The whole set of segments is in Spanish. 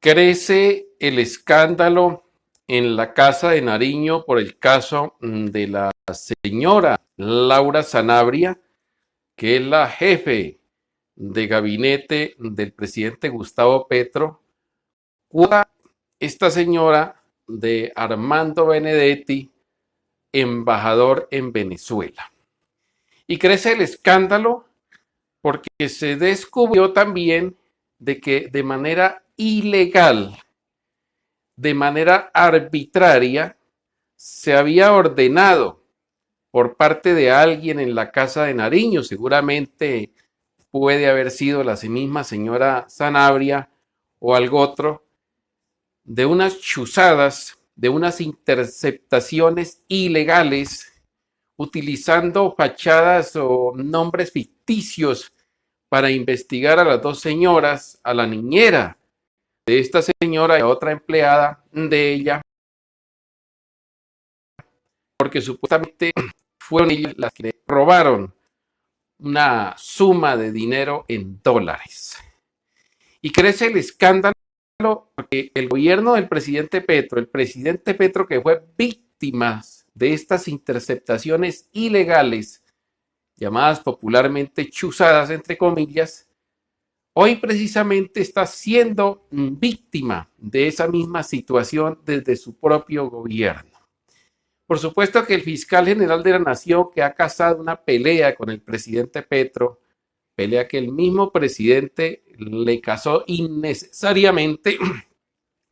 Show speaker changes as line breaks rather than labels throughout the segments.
Crece el escándalo en la Casa de Nariño por el caso de la señora Laura Sanabria, que es la jefe de gabinete del presidente Gustavo Petro. Esta señora de Armando Benedetti, embajador en Venezuela. Y crece el escándalo porque se descubrió también de que de manera ilegal, de manera arbitraria, se había ordenado por parte de alguien en la Casa de Nariño, seguramente puede haber sido la misma señora Sanabria o algo otro, de unas chuzadas, de unas interceptaciones ilegales, utilizando fachadas o nombres ficticios para investigar a las dos señoras, a la niñera de esta señora y a otra empleada de ella, porque supuestamente fueron ellas las que le robaron una suma de dinero en dólares. Y crece el escándalo porque el gobierno del presidente Petro, el presidente Petro que fue víctima de estas interceptaciones ilegales, llamadas popularmente chuzadas, entre comillas, hoy precisamente está siendo víctima de esa misma situación desde su propio gobierno. Por supuesto que el fiscal general de la Nación, que ha casado una pelea con el presidente Petro, pelea que el mismo presidente le casó innecesariamente,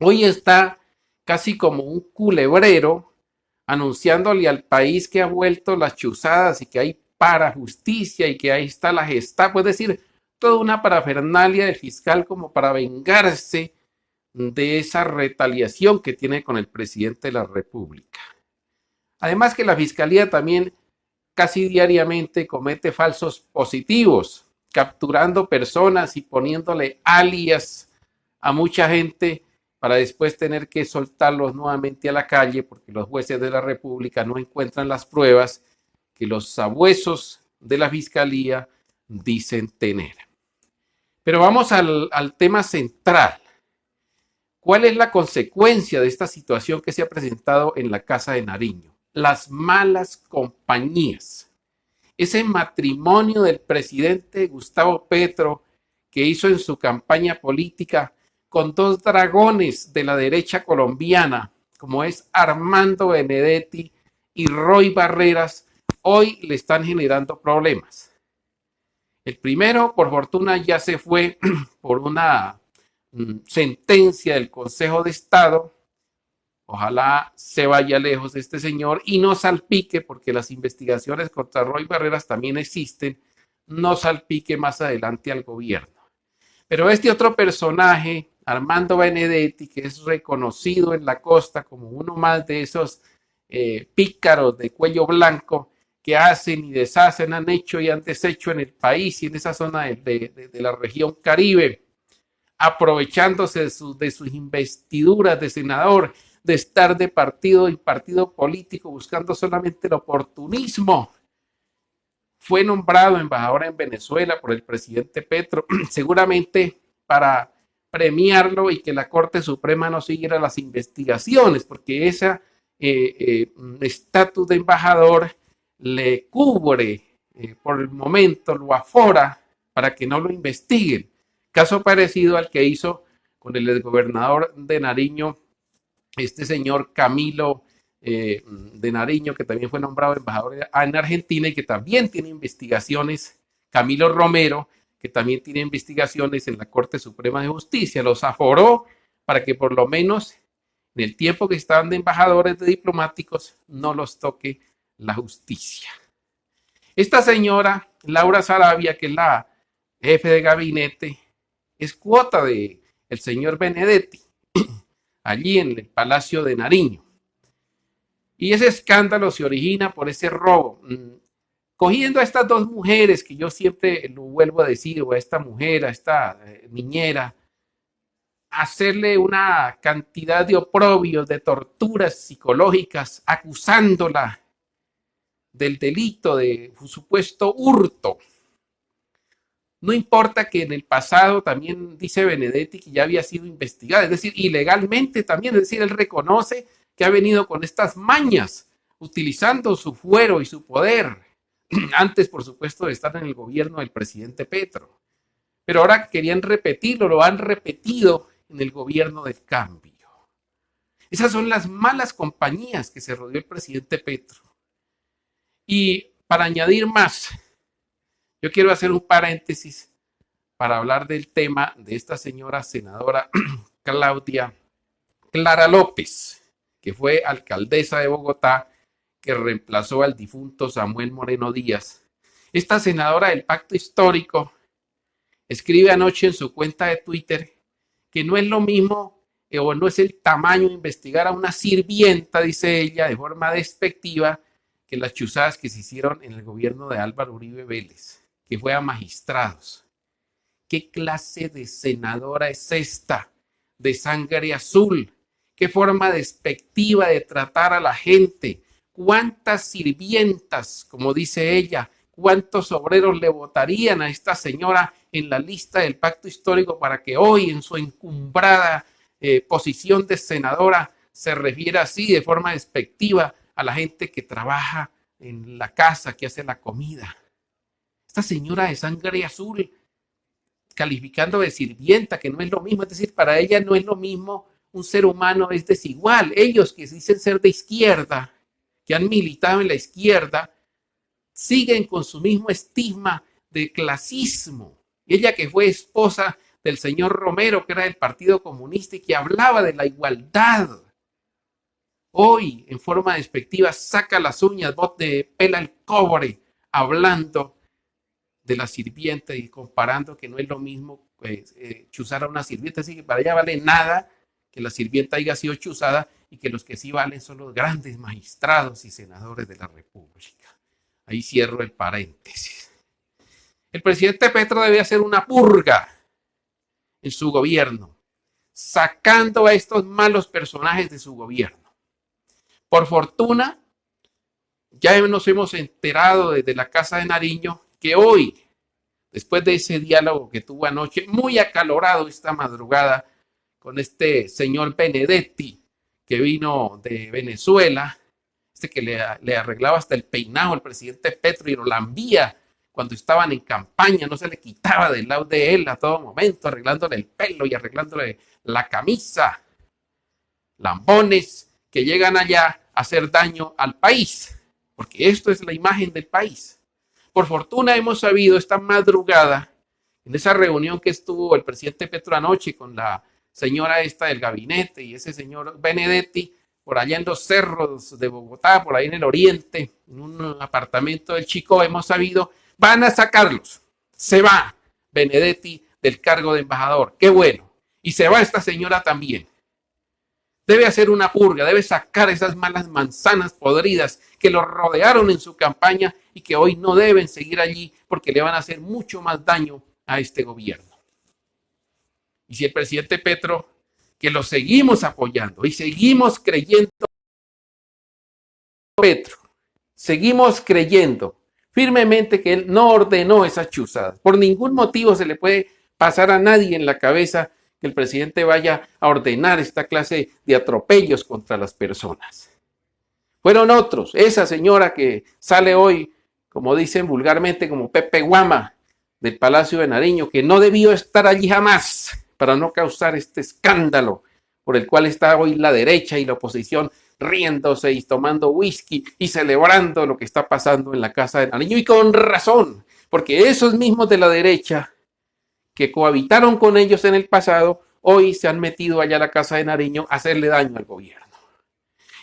hoy está casi como un culebrero anunciándole al país que ha vuelto las chuzadas y que hay para justicia y que ahí está la Gestapo, es decir, toda una parafernalia del fiscal como para vengarse de esa retaliación que tiene con el presidente de la República. Además que la fiscalía también casi diariamente comete falsos positivos, capturando personas y poniéndole alias a mucha gente para después tener que soltarlos nuevamente a la calle porque los jueces de la República no encuentran las pruebas que los sabuesos de la fiscalía dicen tener. Pero vamos al tema central. ¿Cuál es la consecuencia de esta situación que se ha presentado en la Casa de Nariño? Las malas compañías. Ese matrimonio del presidente Gustavo Petro que hizo en su campaña política con dos dragones de la derecha colombiana, como es Armando Benedetti y Roy Barreras, hoy le están generando problemas. El primero, por fortuna, ya se fue por una sentencia del Consejo de Estado. Ojalá se vaya lejos de este señor y no salpique, porque las investigaciones contra Roy Barreras también existen, no salpique más adelante al gobierno. Pero este otro personaje, Armando Benedetti, que es reconocido en la costa como uno más de esos pícaros de cuello blanco que hacen y deshacen, han hecho y han deshecho en el país y en esa zona de la región Caribe, aprovechándose de sus investiduras de senador, de estar de partido en partido político, buscando solamente el oportunismo. Fue nombrado embajador en Venezuela por el presidente Petro, seguramente para premiarlo y que la Corte Suprema no siguiera las investigaciones, porque ese estatus de embajador le cubre por el momento, lo afora para que no lo investiguen. Caso parecido al que hizo con el exgobernador de Nariño, este señor Camilo de Nariño, que también fue nombrado embajador en Argentina y que también tiene investigaciones, Camilo Romero, que también tiene investigaciones en la Corte Suprema de Justicia, los aforó para que por lo menos en el tiempo que estaban de embajadores, de diplomáticos, no los toque la justicia. Esta señora, Laura Sarabia, que es la jefe de gabinete, es cuota de el señor Benedetti, allí en el Palacio de Nariño. Y ese escándalo se origina por ese robo. Cogiendo a estas dos mujeres, que yo siempre lo vuelvo a decir, o a esta mujer, a esta niñera, hacerle una cantidad de oprobios, de torturas psicológicas, acusándola del delito de supuesto hurto. No importa que en el pasado también dice Benedetti que ya había sido investigada, es decir, ilegalmente también, es decir, él reconoce que ha venido con estas mañas, utilizando su fuero y su poder, antes por supuesto de estar en el gobierno del presidente Petro. Pero ahora querían repetirlo, lo han repetido en el gobierno del cambio. Esas son las malas compañías que se rodeó el presidente Petro. Y para añadir más, yo quiero hacer un paréntesis para hablar del tema de esta señora senadora Claudia Clara López, que fue alcaldesa de Bogotá, que reemplazó al difunto Samuel Moreno Díaz. Esta senadora del Pacto Histórico escribe anoche en su cuenta de Twitter que no es lo mismo o no es el tamaño investigar a una sirvienta, dice ella, de forma despectiva, que las chuzadas que se hicieron en el gobierno de Álvaro Uribe Vélez, que fue a magistrados. ¿Qué clase de senadora es esta? De sangre azul. ¿Qué forma despectiva de tratar a la gente? ¿Cuántas sirvientas, como dice ella, cuántos obreros le votarían a esta señora en la lista del Pacto Histórico para que hoy en su encumbrada posición de senadora se refiera así de forma despectiva a la gente que trabaja en la casa, que hace la comida? Esta señora de sangre azul, calificando de sirvienta, que no es lo mismo, es decir, para ella no es lo mismo, un ser humano es desigual. Ellos que dicen ser de izquierda, que han militado en la izquierda, siguen con su mismo estigma de clasismo. Ella que fue esposa del señor Romero, que era del Partido Comunista y que hablaba de la igualdad, hoy en forma despectiva saca las uñas, pela el cobre, hablando de la sirvienta y comparando que no es lo mismo chuzar a una sirvienta, así que para ella vale nada que la sirvienta haya sido chuzada y que los que sí valen son los grandes magistrados y senadores de la República. Ahí cierro el paréntesis. El presidente Petro debe hacer una purga en su gobierno, sacando a estos malos personajes de su gobierno. Por fortuna, ya nos hemos enterado desde la Casa de Nariño que hoy, después de ese diálogo que tuvo anoche, muy acalorado esta madrugada, con este señor Benedetti, que vino de Venezuela, que le arreglaba hasta el peinado al presidente Petro y lo lambía cuando estaban en campaña, no se le quitaba del lado de él a todo momento, arreglándole el pelo y arreglándole la camisa. Lambones que llegan allá a hacer daño al país, porque esto es la imagen del país. Por fortuna hemos sabido esta madrugada, en esa reunión que estuvo el presidente Petro anoche con la señora esta del gabinete y ese señor Benedetti, por allá en los cerros de Bogotá, por ahí en el oriente, en un apartamento del Chico, hemos sabido, van a sacarlos. Se va Benedetti del cargo de embajador. Qué bueno. Y se va esta señora también. Debe hacer una purga, debe sacar esas malas manzanas podridas que lo rodearon en su campaña y que hoy no deben seguir allí porque le van a hacer mucho más daño a este gobierno. Y si el presidente Petro, que lo seguimos apoyando y seguimos creyendo Petro, seguimos creyendo firmemente que él no ordenó esas chuzadas. Por ningún motivo se le puede pasar a nadie en la cabeza que el presidente vaya a ordenar esta clase de atropellos contra las personas. Fueron otros, esa señora que sale hoy, como dicen vulgarmente, como Pepe Guama del Palacio de Nariño, que no debió estar allí jamás para no causar este escándalo por el cual está hoy la derecha y la oposición riéndose y tomando whisky y celebrando lo que está pasando en la Casa de Nariño, y con razón, porque esos mismos de la derecha que cohabitaron con ellos en el pasado, hoy se han metido allá a la Casa de Nariño a hacerle daño al gobierno.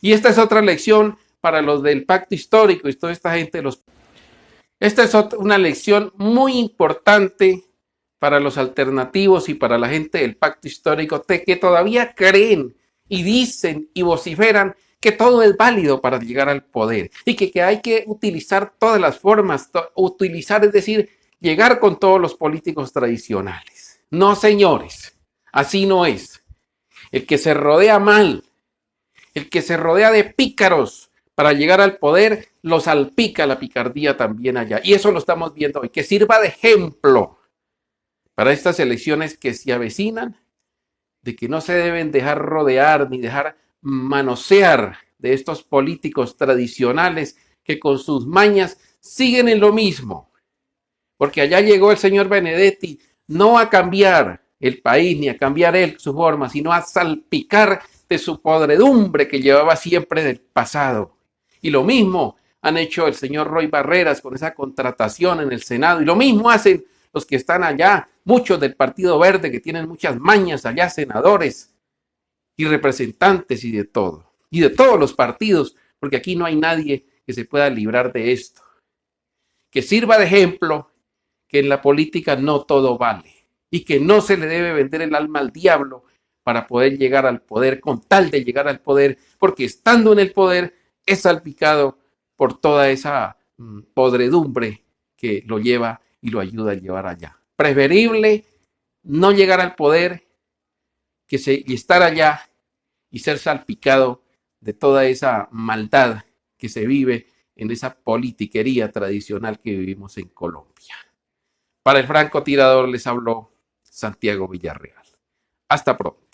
Y esta es otra lección para los del Pacto Histórico y toda esta gente. Esta es una lección muy importante para los alternativos y para la gente del Pacto Histórico que todavía creen y dicen y vociferan que todo es válido para llegar al poder y que hay que utilizar todas las formas, es decir, llegar con todos los políticos tradicionales. No, señores, así no es. El que se rodea mal, el que se rodea de pícaros para llegar al poder, lo salpica la picardía también allá. Y eso lo estamos viendo hoy. Que sirva de ejemplo para estas elecciones que se avecinan, de que no se deben dejar rodear ni dejar manosear de estos políticos tradicionales que con sus mañas siguen en lo mismo, porque allá llegó el señor Benedetti no a cambiar el país ni a cambiar él su forma, sino a salpicar de su podredumbre que llevaba siempre del pasado. Y lo mismo han hecho el señor Roy Barreras con esa contratación en el Senado, y lo mismo hacen los que están allá, muchos del Partido Verde que tienen muchas mañas allá, senadores y representantes y de todos los partidos, porque aquí no hay nadie que se pueda librar de esto. Que sirva de ejemplo que en la política no todo vale y que no se le debe vender el alma al diablo para poder llegar al poder, con tal de llegar al poder, porque estando en el poder es salpicado por toda esa podredumbre que lo lleva y lo ayuda a llevar allá. Preferible no llegar al poder y estar allá y ser salpicado de toda esa maldad que se vive en esa politiquería tradicional que vivimos en Colombia. Para el francotirador les habló Santiago Villarreal. Hasta pronto.